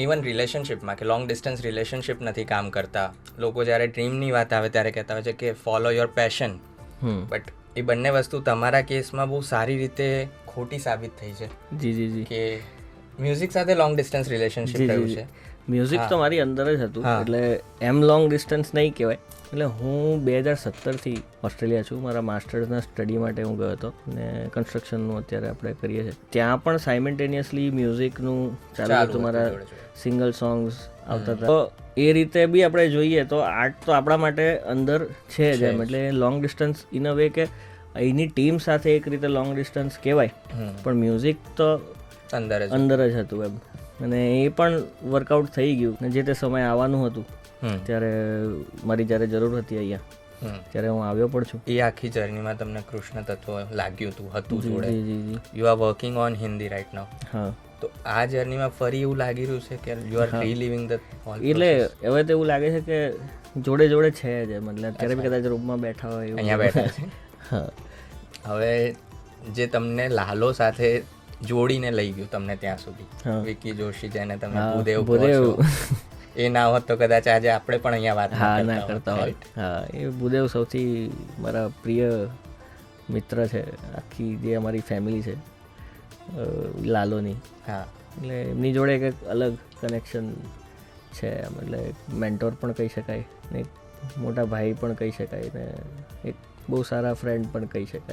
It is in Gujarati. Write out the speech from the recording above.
ઇવન રિલેશનશિપમાં કે લોંગ ડિસ્ટન્સ રિલેશનશિપ નથી કામ કરતા. લોકો જ્યારે ડ્રીમની વાત આવે ત્યારે કહેતા હોય છે કે ફોલો યોર પેશન, બટ એ બંને વસ્તુ તમારા કેસમાં બહુ સારી રીતે ખોટી સાબિત થઈ છે. જી કે મ્યુઝિક સાથે લોંગ ડિસ્ટન્સ રિલેશનશિપ રહ્યું છે. મ્યુઝિક તો મારી અંદર જ હતું, એટલે એમ લોંગ ડિસ્ટન્સ નહીં કહેવાય. એટલે હું 2017થી ઓસ્ટ્રેલિયા છું. મારા માસ્ટર્સના સ્ટડી માટે હું ગયો હતો અને કન્સ્ટ્રક્શનનું અત્યારે આપણે કરીએ છીએ. ત્યાં પણ સાયમલ્ટેનિયસલી મ્યુઝિકનું ચાલુ હતું, મારા સિંગલ સોંગ્સ આવતા હતા. તો એ રીતે બી આપણે જોઈએ તો આર્ટ તો આપણા માટે અંદર છે જ એમ. એટલે long distance in a way કે અહીંની ટીમ સાથે એક રીતે લોંગ ડિસ્ટન્સ કહેવાય, પણ મ્યુઝિક તો અંદર જ હતું એમ. અને એ પણ વર્કઆઉટ થઈ ગયું ને જે તે સમય આવવાનું હતું ત્યારે મારી જ્યારે જરૂર હતી અહીંયા ત્યારે હું આવ્યો પણ છું. એ આખી જર્નીમાં તમને કૃષ્ણ તત્વ લાગ્યું હતું જોડે. You are working on Hindi right now. હા, તો આ જર્નીમાં ફરી એવું લાગી રહ્યું છે કે યુ આર રિલિવિંગ ધ એટલે હવે તો એવું લાગે છે કે જોડે જોડે છે જ એમ. એટલે અત્યારે બી કદાચ રૂમમાં બેઠા હોય એવું અહીંયા બેઠા છે. હા, હવે જે તમને લાલો સાથે જોડીને લઈ ગયું તમને ત્યાં સુધી, વિકી જોશી જેને તમે ભૂદેવ કહો છો, એ ના હોત તો કદાચ આજે આપણે પણ અહીંયા વાત ના કરતા હોય. હા, એ ભૂદેવ સૌથી મારા પ્રિય મિત્ર છે. આખી જે અમારી ફેમિલી છે લાલોની, હા, એટલે એમની જોડે એક અલગ કનેક્શન છે એમ. એટલે મેન્ટોર પણ કહી શકાય ને, એક મોટા ભાઈ પણ કહી શકાય ને, એક બહુ સારા ફ્રેન્ડ પણ કહી શકાય.